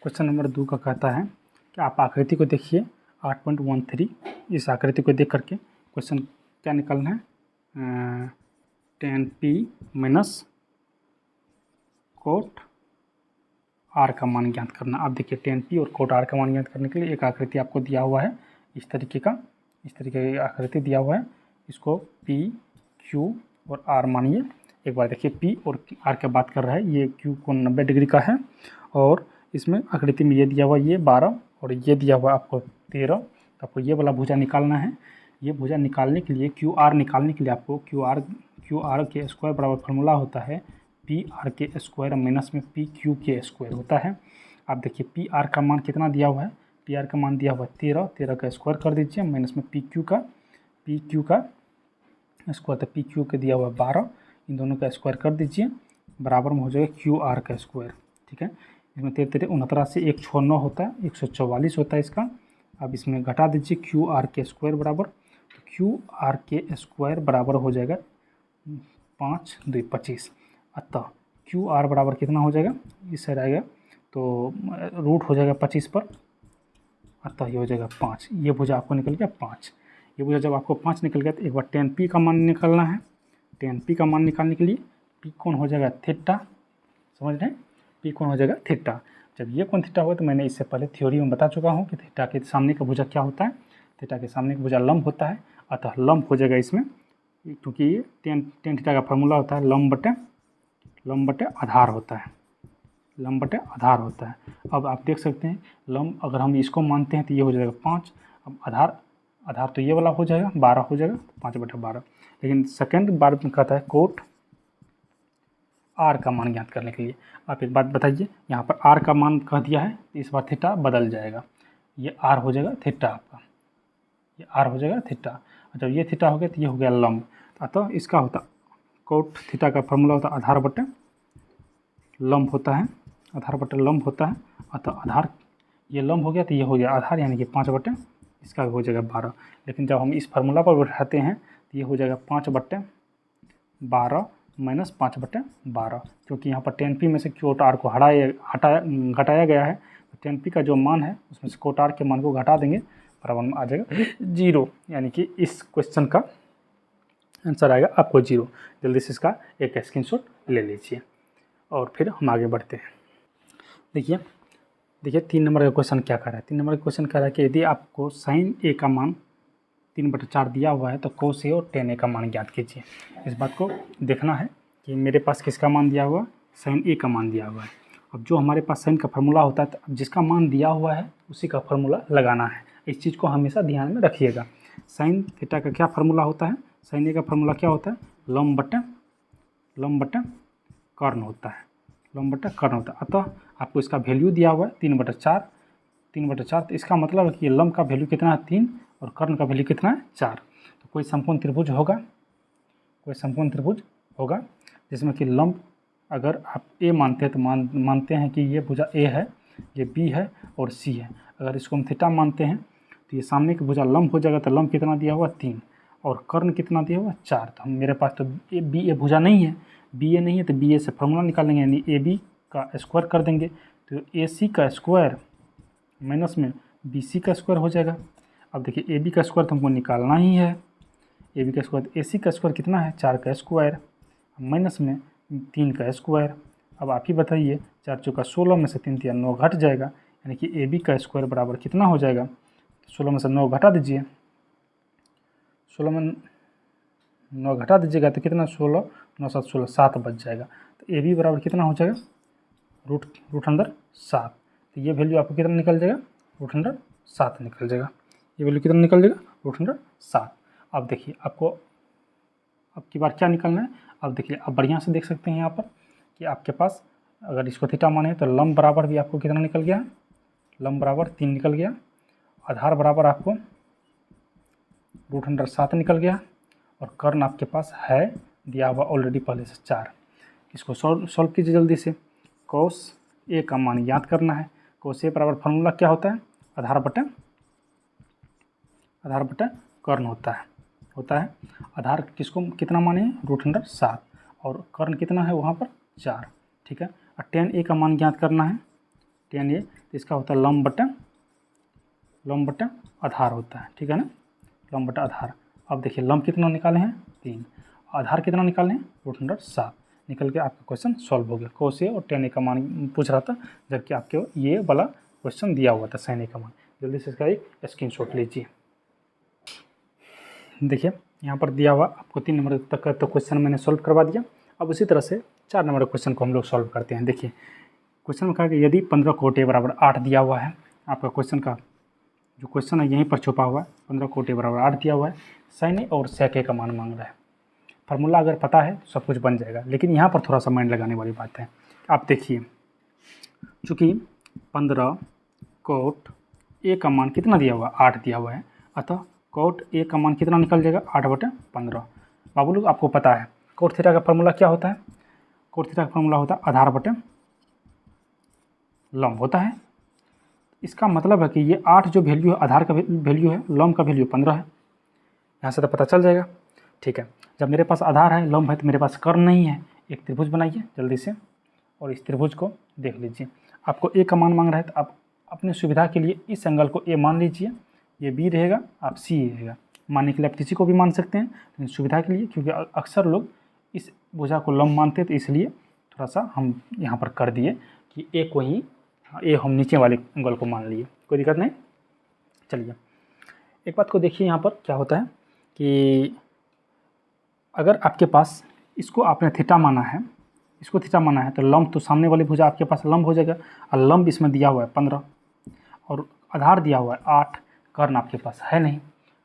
Question number 2 का कहता है कि आप आकृति को देखिए 8.13। इस आकृति को देख करके क्वेश्चन क्या निकालना है, tan p minus cot r का मान ज्ञात करना। आप देखिए tan p और कोट r का मान ज्ञात करने के लिए एक आकृति आपको दिया हुआ है, इस तरीके की आकृति दिया हुआ है। इसको p q और r मानिए। एक बार देखिए p और r की बात कर रहा है, ये q को 90 डिग्री का है और इसमें आकृति में ये दिया हुआ ये 12 और ये दिया हुआ आपको 13। तो आपको ये वाला भुजा निकालना है। ये भुजा निकालने के लिए QR निकालने के लिए आपको QR के स्क्वायर बराबर फार्मूला होता है PR के स्क्वायर माइनस में PQ के स्क्वायर होता है। आप देखिए PR का मान कितना दिया हुआ है, PR का मान दिया हुआ है 13 का स्क्वायर कर दीजिए माइनस में PQ का स्क्वायर, तो PQ के दिया हुआ 12, इन दोनों का स्क्वायर कर दीजिए, बराबर में हो जाएगा QR का स्क्वायर। ठीक है, इसमें 13 69 से 1 छोड़ 9 होता है, 144 होता है इसका। अब इसमें घटा दीजिए QR के स्क्वायर बराबर, तो QR के स्क्वायर बराबर हो जाएगा 5 2 25। अतः QR बराबर कितना हो जाएगा, इस साइड आएगा तो रूट हो जाएगा 25 पर, अतः ये हो जाएगा 5। ये भुजा आपको निकल गया 5। ये भुजा जब आपको 5 निकल गया तो एक बार tan p का मान निकालना है। tan p का मान निकालने के लिए p कौन हो जाएगा थीटा, समझ रहे हैं, p कौन हो जाएगा थीटा। जब ये कौन थीटा होगा तो मैंने इससे पहले थ्योरी में बता चुका हूँ कि थीटा के सामने का भुजा क्या होता है, थीटा के सामने का भुजा लंब होता है। अतः लंब हो जाएगा इसमें, क्योंकि ये tan थीटा का फार्मूला होता है लंब बटे आधार होता है, लंब बटे आधार होता है। अब आप देख सकते हैं लंब अगर हम इसको मानते हैं तो ये हो जाएगा 5। अब आधार तो ये वाला हो जाएगा 12 हो जाएगा, 5/12। लेकिन सेकंड बार में कहता है कोट r का मान ज्ञात करने के लिए। आप एक बात बताइए, यहाँ पर r का मान कह दिया है तो इस बार थीटा बदल जाएगा, ये r हो जाएगा थीटा आपका, ये r हो जाएगा थीटा। जब ये थीटा हो गया तो ये हो गया लंब। अतः इसका होता कोट थीटा का फार्मूला होता है आधार बटे लंब होता है, आधार बटे लंब होता है। अतः आधार ये लंब हो गया तो ये हो गया आधार, यानी कि 5 बटे इसका हो जाएगा 12। लेकिन जब हम इस फार्मूला पर बैठाते हैं तो ये हो जाएगा 5/12 माइनस 5/12, क्योंकि यहाँ पर tan p में से कोट r को घटाया गया है। तो tan p का जो मान है उसमें से कोट r के मान को घटा देंगे, बराबर में आ जाएगा 0, यानी कि इस क्वेश्चन का आंसर आएगा आपको 0। जल्दी से इसका एक स्क्रीनशॉट ले लीजिए और फिर हम आगे बढ़ते हैं। देखिए 3 नंबर का क्वेश्चन क्या कर रहा है। 3 नंबर का क्वेश्चन कह रहा है कि यदि आपको sin a का मान 3/4 दिया हुआ है तो cos a और tan a का मान ज्ञात कीजिए। इस बात को देखना है कि मेरे पास किसका मान दिया हुआ है, sin a का मान दिया हुआ है। अब जो हमारे पास sin का फार्मूला होता है, तो जिसका मान दिया हुआ है उसी का फार्मूला लगाना है। इस चीज़ को हमेशा ध्यान में रखिएगा। sin थीटा का क्या फार्मूला होता है, sin a का फार्मूला क्या होता है, लंब बटे कर्ण होता है, लंब बटे कर्ण होता है। अतः आपको इसका वैल्यू दिया हुआ है 3/4, तो इसका मतलब है कि ये लंब का वैल्यू कितना है 3 और कर्ण का वैल्यू कितना है 4। तो कोई समकोण त्रिभुज होगा, जिसमें कि लंब अगर आप a मानते हैं तो मानते हैं कि ये भुजा a है, ये b है और c है। अगर इसको हम थीटा मानते हैं तो ये सामने की भुजा लंब हो जाएगा। तो लंब कितना दिया हुआ 3 और कर्ण कितना दिया हुआ 4। तो मेरे पास तो b a भुजा नहीं है, तो बी ए से फार्मूला निकालेंगे, यानी ए बी का स्क्वायर कर देंगे तो ए सी का स्क्वायर माइनस में बी सी का स्क्वायर हो जाएगा। अब देखिए ए बी का स्क्वायर तो हमको निकालना ही है, ए बी का स्क्वायर, ए सी का स्क्वायर कितना है 4 का स्क्वायर माइनस में 3 का स्क्वायर। अब आप ही बताइए 4 चौका 16 में से 3 9 घट जाएगा, यानी कि ए बी का स्क्वायर बराबर कितना हो जाएगा, 16 में से 9 घटा दीजिए, 16 में 9 घटा दीजिएगा तो कितना 16 9 7 16 7 बच जाएगा। तो ए बी बराबर कितना हो जाएगा रूट अंडर 7। तो ये वैल्यू आपको कितना निकल जाएगा, रूट अंडर 7 निकल जाएगा। ये वैल्यू कितना निकल जाएगा, रूट अंडर 7। अब देखिए आपको अब की बार क्या निकलना है। अब देखिए आप बढ़िया से देख सकते हैं यहाँ पर कि आपके पास अगर इसको थीटा माने तो लंब बराबर भी आपको कितना निकल गया, लंब बराबर 3 निकल गया, आधार बराबर आपको रूट अंडर 7 निकल गया और कर्ण आपके पास है दिया हुआ ऑलरेडी पहले से 4। इसको सॉल्व कीजिए जल्दी से। cos a का मान याद करना है। cos a बराबर फार्मूला क्या होता है, आधार बटे कर्ण होता है। आधार किसको कितना माने रूट अंडर 7 और कर्ण कितना है वहाँ पर 4। ठीक है, और tan a का मान ज्ञात करना है। tan a तो इसका होता है लंब बटा आधार होता है, ठीक है ना, लंब बटा आधार। अब देखिए लंब कितना निकाले हैं 3, आधार कितना निकाले हैं √7, निकल के आपका क्वेश्चन सॉल्व हो गया। cos A और tan A का मान पूछ रहा था, जबकि आपके ये वाला क्वेश्चन दिया हुआ था sin A का मान। जल्दी से इसका एक स्क्रीनशॉट लीजिए। देखिए यहाँ पर दिया हुआ आपको 3 नंबर तक का तो क्वेश्चन मैंने सॉल्व करवा दिया। अब उसी तरह से 4 नंबर क्वेश्चन को हम लोग सॉल्व करते हैं। देखिए क्वेश्चन में कहा कि यदि 15 कोट A बराबर 8 दिया हुआ है, आपका क्वेश्चन का जो क्वेश्चन है यहीं पर छुपा हुआ है, 15 कोट A बराबर 8 दिया हुआ है, sin A और sec A का मान मांग रहा है। फार्मूला अगर पता है सब कुछ बन जाएगा, लेकिन यहाँ पर थोड़ा सा माइंड लगाने वाली बात है। आप देखिए चूँकि 15 कोट A का मान कितना दिया हुआ है 8 दिया हुआ है, अतः कोट A का मान कितना निकल जाएगा 8/15। बाबू लोग आपको पता है कोट थीटा का फार्मूला क्या होता है, कोट थीटा का फार्मूला होता है आधार बटे लंब होता है। इसका मतलब है कि ये 8 जो वैल्यू है आधार का वैल्यू है, लंब का वैल्यू 15 है। यहाँ से तो पता चल जाएगा, ठीक है। जब मेरे पास आधार है लंब है तो मेरे पास कर्ण नहीं है। एक त्रिभुज बनाइए जल्दी से और इस त्रिभुज को देख लीजिए। आपको A का मान मांग रहा है तो आप अपनी सुविधा के लिए इस एंगल को A मान लीजिए, ये B रहेगा, आप C रहेगा। मानने के लिए आप किसी को भी मान सकते हैं, लेकिन सुविधा के लिए, क्योंकि अक्सर लोग इस भुजा को लंब मानते हैं तो इसलिए थोड़ा सा हम यहाँ पर कर दिए कि A को ही A हम नीचे वाले एंगल को मान लिए, कोई दिक्कत नहीं। चलिए एक बात को देखिए, यहाँ पर क्या होता है कि अगर आपके पास इसको आपने थीटा माना है, इसको थीटा माना है तो लंब तो सामने वाली भुजा आपके पास लंब हो जाएगा, और लंब इसमें दिया हुआ है 15 और आधार दिया हुआ है 8, कर्ण आपके पास है नहीं।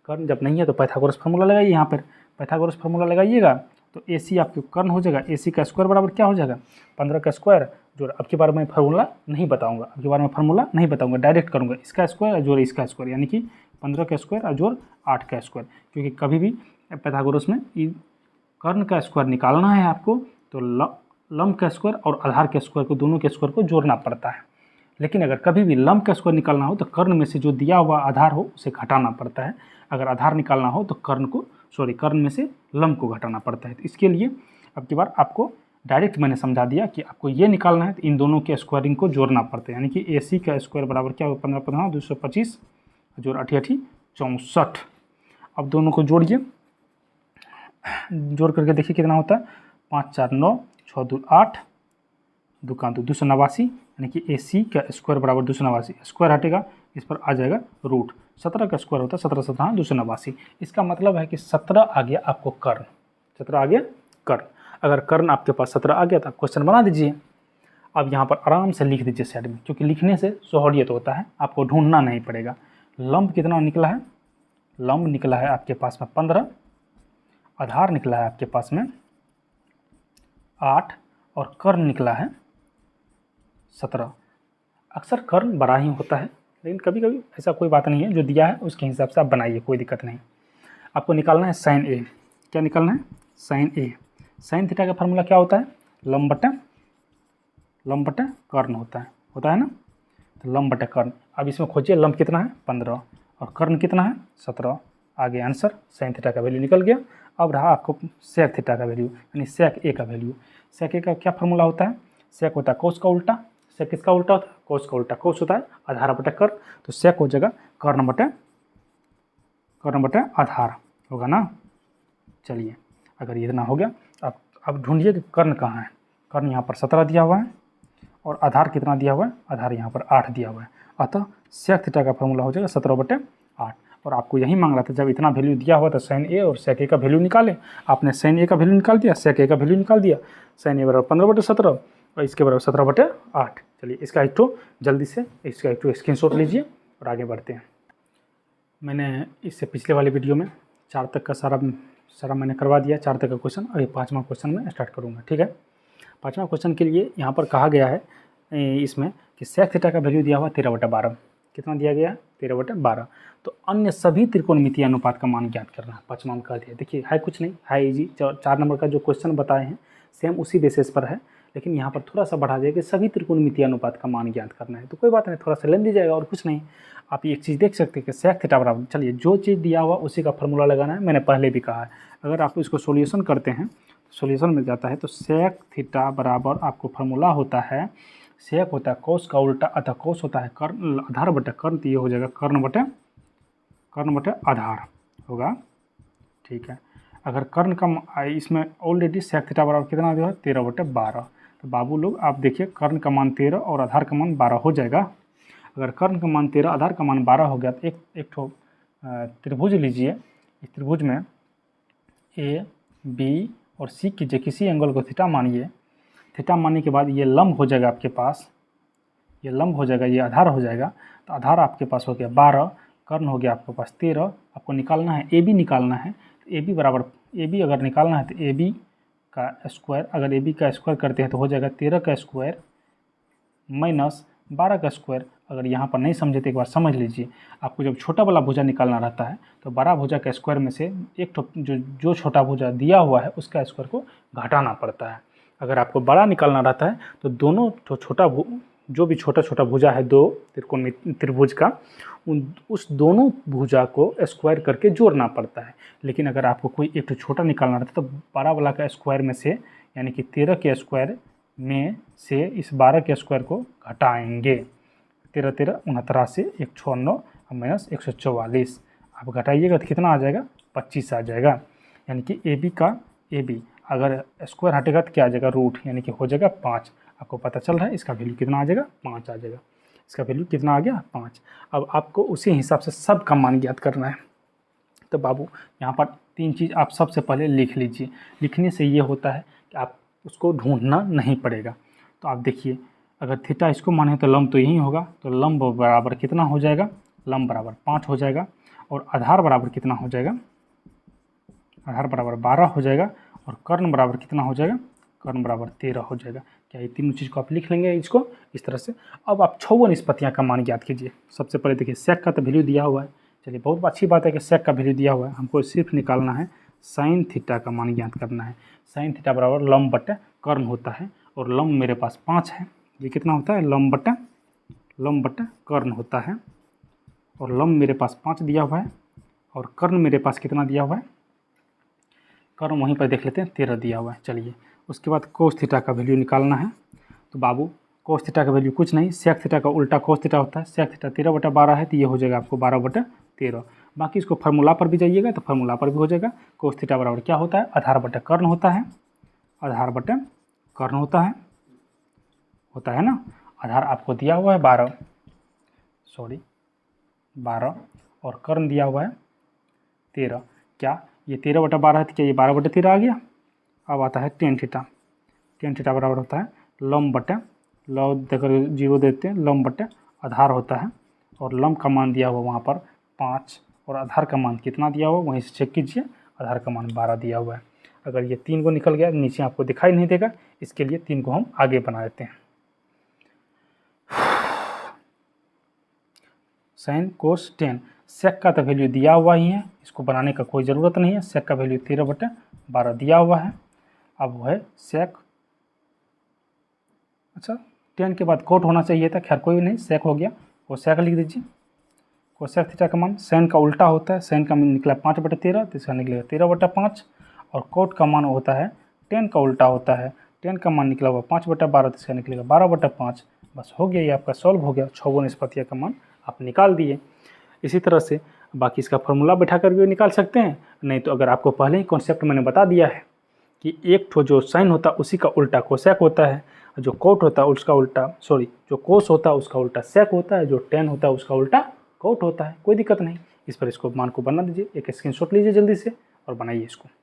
कर्ण जब नहीं है तो पाइथागोरस फार्मूला लगाइए, यहाँ पर पाइथागोरस फार्मूला लगाइएगा तो AC आपके कर्ण हो जाएगा। AC का स्क्वायर बराबर क्या हो जाएगा 15 का स्क्वायर, जो अब के बारे में फार्मूला नहीं बताऊंगा, अब के बारे में फार्मूला नहीं बताऊंगा, डायरेक्ट करूंगा इसका स्क्वायर जोड़ इसका स्क्वायर, यानी कि 15 का स्क्वायर और जोड़ 8 का स्क्वायर। क्योंकि कभी भी पाइथागोरस में कर्ण का स्क्वायर निकालना है आपको तो लंब का स्क्वायर और आधार के स्क्वायर को, दोनों के स्क्वायर को जोड़ना पड़ता है। लेकिन अगर कभी भी लंब का स्क्वायर निकालना हो तो कर्ण में से जो दिया हुआ आधार हो उसे घटाना पड़ता है। अगर आधार निकालना हो तो कर्ण में से लंब को घटाना पड़ता है। तो इसके लिए अब की बार आपको डायरेक्ट मैंने समझा दिया कि आपको ये निकालना है तो इन दोनों के स्क्वायरिंग को जोड़ना पड़ता है। यानी कि AC का स्क्वायर बराबर क्या होगा 15 225 जोड़ 8 64। अब दोनों को जोड़िए, जोड़ करके देखिए कितना होता है 5 4 9 6 2 8 2 289, यानी कि AC का स्क्वायर बराबर 289। स्क्वायर हटेगा इस पर आ जाएगा रूट, 17 का स्क्वायर होता है 17 17 289। इसका मतलब है कि 17 आ गया आपको कर्ण, 17 आ गया कर्ण। अगर कर्ण आपके पास 17 आ गया तो आप क्वेश्चन बना दीजिए। अब यहाँ पर आराम से लिख दीजिए साइड में, क्योंकि लिखने से सहूलियत होता है, आपको ढूंढना नहीं पड़ेगा। लंब कितना निकला है, लंब निकला है आपके पास में 15, आधार निकला है आपके पास में 8 और कर्ण निकला है 17। अक्सर कर्ण बड़ा ही होता है, लेकिन कभी कभी ऐसा कोई बात नहीं है, जो दिया है उसके हिसाब से आप बनाइए, कोई दिक्कत नहीं। आपको निकालना है sin A। क्या निकालना है sin A। sin थीटा का फार्मूला क्या होता है लंब बटा कर्ण होता है ना, तो लंब बटा कर्ण। अब इसमें खोजिए लंब कितना है 15 और कर्ण कितना है 17। आगे आंसर sin थीटा का वैल्यू निकल गया। अब रहा आपको sec थीटा का वैल्यू, यानी sec A का वैल्यू। sec A का क्या फार्मूला होता है, sec होता है कोस का उल्टा, sec किसका उल्टा होता है कोस का उल्टा, कोस होता है आधार बटा कर्ण, तो sec हो जाएगा कर्ण बटा आधार होगा ना। चलिए अगर इतना हो गया, अब ढूंढिए कि कर्ण कहाँ है। कर्ण यहाँ पर 17 दिया हुआ है और आधार कितना दिया हुआ है, आधार यहाँ पर 8 दिया हुआ है, अतः sec थीटा का फार्मूला हो जाएगा 17/8। और आपको यही मांग रहा था, जब इतना वैल्यू दिया हुआ तो sin A और sec A का वैल्यू निकालें। आपने sin A का वैल्यू निकाल दिया, sec A का वैल्यू निकाल दिया। sin A बराबर 15/17 और इसके बराबर 17/8। चलिए इसका एक तो जल्दी से इसका एक तो स्क्रीनशॉट लीजिए और आगे बढ़ते हैं। मैंने इससे पिछले वाले वीडियो में 4 तक का सारा मैंने करवा दिया, 4 तक का क्वेश्चन। अभी 5वां क्वेश्चन में स्टार्ट करूँगा, ठीक है। 5वां क्वेश्चन के लिए यहाँ पर कहा गया है इसमें कि sec थीटा का वैल्यू दिया हुआ 13/12। कितना दिया गया 13/12। तो अन्य सभी त्रिकोणमितीय अनुपात का मान ज्ञात करना है। 5वां में कह दिया, देखिए है कुछ नहीं, है इजी। 4 नंबर का जो क्वेश्चन बताए हैं सेम उसी बेसिस पर है, लेकिन यहाँ पर थोड़ा सा बढ़ा दिया कि सभी त्रिकोणमितीय अनुपात का मान ज्ञात करना है। तो कोई बात नहीं, थोड़ा सा लेन दीजिएगा और कुछ नहीं। आप एक चीज़ देख सकते हैं कि sec थीटा बराबर, चलिए जो चीज़ दिया हुआ उसी का फार्मूला लगाना है। मैंने पहले भी कहा है, अगर आप इसको सोल्यूशन करते हैं, सोल्यूशन में जाता है तो sec थीटा बराबर आपको फार्मूला होता है सेक होता है कोस का उल्टा, अतः कोस होता है कर्ण, आधार बटा कर्ण, तो ये हो जाएगा कर्ण बटे आधार होगा। ठीक है, अगर कर्ण का इसमें ऑलरेडी सेक थीटा बराबर कितना जो है 13/12, तो बाबू लोग आप देखिए कर्ण का मान 13 और आधार का मान 12 हो जाएगा। अगर कर्ण का मान 13 आधार का मान 12 हो गया तो एक ठो त्रिभुज लीजिए। इस त्रिभुज में ए बी और सी कीजिए, किसी एंगल को थीटा मानिए। थीटा मानने के बाद ये लंब हो जाएगा आपके पास, ये लंब हो जाएगा, ये आधार हो जाएगा। तो आधार आपके पास हो गया 12, कर्ण हो गया आपके पास 13। आपको निकालना है ए बी निकालना है, तो ए बी बराबर, ए बी अगर निकालना है तो ए बी का स्क्वायर, अगर ए बी का स्क्वायर करते हैं तो हो जाएगा 13 का स्क्वायर माइनस 12 का स्क्वायर। अगर यहाँ पर नहीं समझे तो एक बार समझ लीजिए। आपको जब छोटा वाला भुजा निकालना रहता है तो बड़ा भुजा का स्क्वायर में से एक तो जो छोटा भुजा दिया हुआ है उसका स्क्वायर को घटाना पड़ता है। अगर आपको बड़ा निकालना रहता है तो दोनों तो जो भी छोटा छोटा भुजा है दो त्रिभुज का, उस दोनों भुजा को स्क्वायर करके जोड़ना पड़ता है। लेकिन अगर आपको कोई एक तो छोटा निकालना रहता है तो बड़ा वाला का स्क्वायर में से, यानी कि 13 के स्क्वायर में से इस 12 के स्क्वायर को घटाएंगे। 13 13 69 से 109 माइनस 144, आप घटाइएगा तो कितना आ जाएगा 25 आ जाएगा। यानी कि ए बी अगर स्क्वायर हटेगा तो क्या आ जाएगा रूट, यानी कि हो जाएगा 5। आपको पता चल रहा है इसका वैल्यू कितना आ जाएगा 5 आ जाएगा। इसका वैल्यू कितना आ गया 5। अब आपको उसी हिसाब से सब का मान ज्ञात करना है। तो बाबू यहाँ पर 3 चीज़ आप सबसे पहले लिख लीजिए। लिखने से ये होता है कि आप उसको ढूंढना नहीं पड़ेगा। तो आप देखिए अगर थीटा इसको माने तो लंब तो यही होगा, तो लंब बराबर कितना हो जाएगा, लंब बराबर 5 हो जाएगा। और आधार बराबर कितना हो जाएगा, आधार बराबर 12 हो जाएगा। और कर्ण बराबर कितना हो जाएगा, कर्ण बराबर 13 हो जाएगा। क्या ये तीनों चीज़ को आप लिख लेंगे इसको इस तरह से। अब आप 6 निष्पत्तियाँ का मान ज्ञात कीजिए। सबसे पहले देखिए सेक का तो वैल्यू दिया हुआ है, चलिए बहुत अच्छी बात है कि सेक का वैल्यू दिया हुआ है। हमको सिर्फ निकालना है साइन थीटा का मान ज्ञात करना है। साइन थीटा बराबर लंब बटे कर्ण होता है, और लंब मेरे पास 5 है। ये कितना होता है, लंब बटे कर्ण होता है। और लंब मेरे पास 5 दिया हुआ है और कर्ण मेरे पास कितना दिया हुआ है, कर्ण वहीं पर देख लेते हैं 13 दिया हुआ है। चलिए उसके बाद कोस थीटा का वैल्यू निकालना है। तो बाबू कोस थीटा का वैल्यू कुछ नहीं, सेक थीटा का उल्टा कोस थीटा होता है। सेक थीटा 13/12 है, तो ये हो जाएगा आपको 12/13। बाकी इसको फार्मूला पर भी जाइएगा तो फार्मूला पर भी हो जाएगा। कोस थीटा बराबर क्या होता है, आधार बटे कर्ण होता है, आधार बटे कर्ण होता है ना। आधार आपको दिया हुआ है 12 और कर्ण दिया हुआ है 13। क्या ये 13/12 है तो क्या ये 12/13 आ गया। अब आता है टेन थीटा। टेन थीटा बराबर होता है लंब बटे, लंब देकर 0 देते हैं, लंब बटे आधार होता है। और लंब का मान दिया हुआ वहाँ पर 5 और आधार का मान कितना दिया हुआ वहीं से चेक कीजिए, आधार का मान 12 दिया हुआ है। अगर ये 3 को निकल गया नीचे आपको दिखाई नहीं देगा, इसके लिए 3 को हम आगे बना देते हैं। साइन कोस टेन, सेक का तो वैल्यू दिया हुआ ही है, इसको बनाने का कोई ज़रूरत नहीं है। सेक का वैल्यू 13/12 दिया हुआ है। अब वो है सेक, अच्छा 10 के बाद कोट होना चाहिए था, खैर कोई नहीं, सेक हो गया। कोसेक लिख दीजिए। कोसेक थीटा का मान साइन का उल्टा होता है, साइन का मान निकला 5/13 तो इसका निकलेगा 13/5। और कोट का मान होता है 10 का उल्टा होता है, 10 का मान निकला हुआ 5/12 तो इसका निकलेगा 12/5। बस हो गया, ये आपका सॉल्व हो गया। 6 निष्पत्तियों का मान आप निकाल दिए। इसी तरह से बाकी इसका फॉर्मूला बैठा कर भी निकाल सकते हैं, नहीं तो अगर आपको पहले ही कॉन्सेप्ट मैंने बता दिया है कि एक ठो जो साइन होता है उसी का उल्टा कोसेक होता है, जो कोट होता है उसका उल्टा जो कोस होता है उसका उल्टा सेक होता है, जो टेन होता है उसका उल्टा कोट होता है। कोई दिक्कत नहीं, इस पर इसको मान को बना दीजिए। एक स्क्रीनशॉट लीजिए जल्दी से और बनाइए इसको।